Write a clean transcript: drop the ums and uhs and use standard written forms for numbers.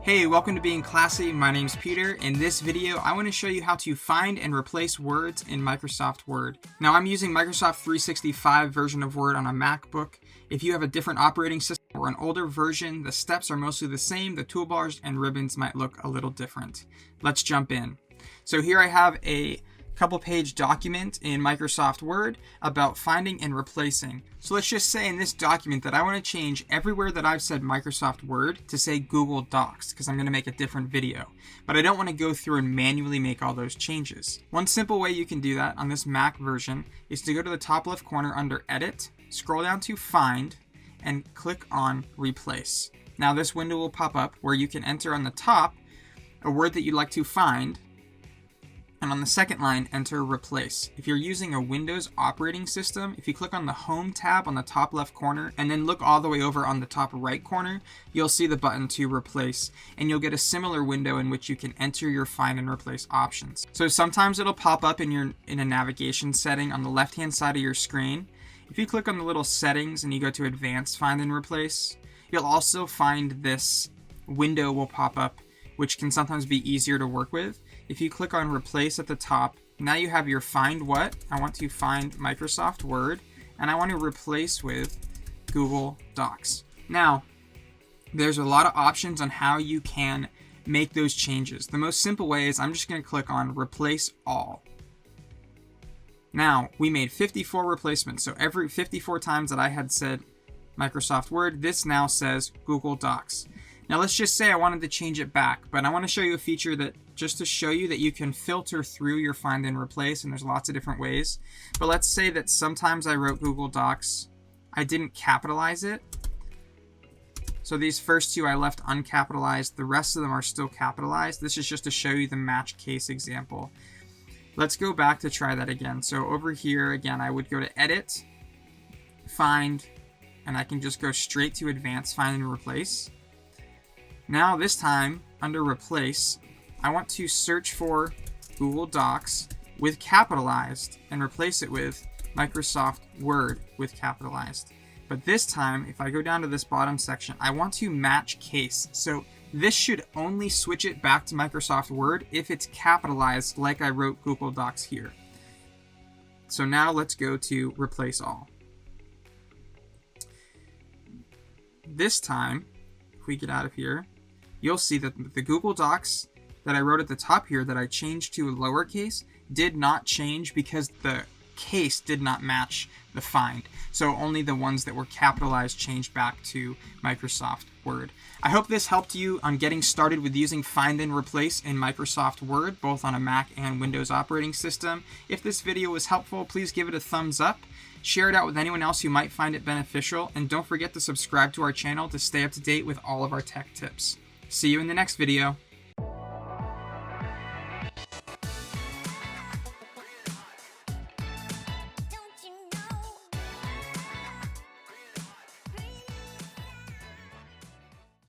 Hey, welcome to Being Classy. My name's Peter. In this video, I want to show you how to find and replace words in Microsoft Word. Now, I'm using Microsoft 365 version of Word on a MacBook. If you have a different operating system or an older version, the steps are mostly the same. The toolbars and ribbons might look a little different. Let's jump in. So here I have a couple page document in Microsoft Word about finding and replacing. So let's just say in this document that I want to change everywhere that I've said Microsoft Word to say Google Docs, because I'm going to make a different video. But I don't want to go through and manually make all those changes. One simple way you can do that on this Mac version is to go to the top left corner under Edit, scroll down to Find, and click on Replace. Now this window will pop up where you can enter on the top a word that you'd like to find, and on the second line, enter Replace. If you're using a Windows operating system, if you click on the Home tab on the top left corner and then look all the way over on the top right corner, you'll see the button to replace, and you'll get a similar window in which you can enter your find and replace options. So sometimes it'll pop up in a navigation setting on the left-hand side of your screen. If you click on the little settings and you go to Advanced Find and Replace, you'll also find this window will pop up, which can sometimes be easier to work with. If you click on Replace at the top, now you have your find what. I want to find Microsoft Word, and I want to replace with Google Docs. Now, there's a lot of options on how you can make those changes. The most simple way is I'm just going to click on Replace All. Now, we made 54 replacements, so every 54 times that I had said Microsoft Word, this now says Google Docs. Now let's just say I wanted to change it back, but I want to show you a feature that just to show you that you can filter through your find and replace, and there's lots of different ways. But let's say that sometimes I wrote Google Docs, I didn't capitalize it. So these first two I left uncapitalized, the rest of them are still capitalized. This is just to show you the match case example. Let's go back to try that again. So over here, again, I would go to Edit, Find, and I can just go straight to Advanced Find and Replace. Now this time, under Replace, I want to search for Google Docs with capitalized and replace it with Microsoft Word with capitalized. But this time, if I go down to this bottom section, I want to match case. So this should only switch it back to Microsoft Word if it's capitalized like I wrote Google Docs here. So now let's go to Replace All. This time, if we get out of here, you'll see that the Google Docs that I wrote at the top here that I changed to lowercase did not change because the case did not match the find. So only the ones that were capitalized changed back to Microsoft Word. I hope this helped you on getting started with using find and replace in Microsoft Word, both on a Mac and Windows operating system. If this video was helpful, please give it a thumbs up. Share it out with anyone else who might find it beneficial, and don't forget to subscribe to our channel to stay up to date with all of our tech tips. See you in the next video.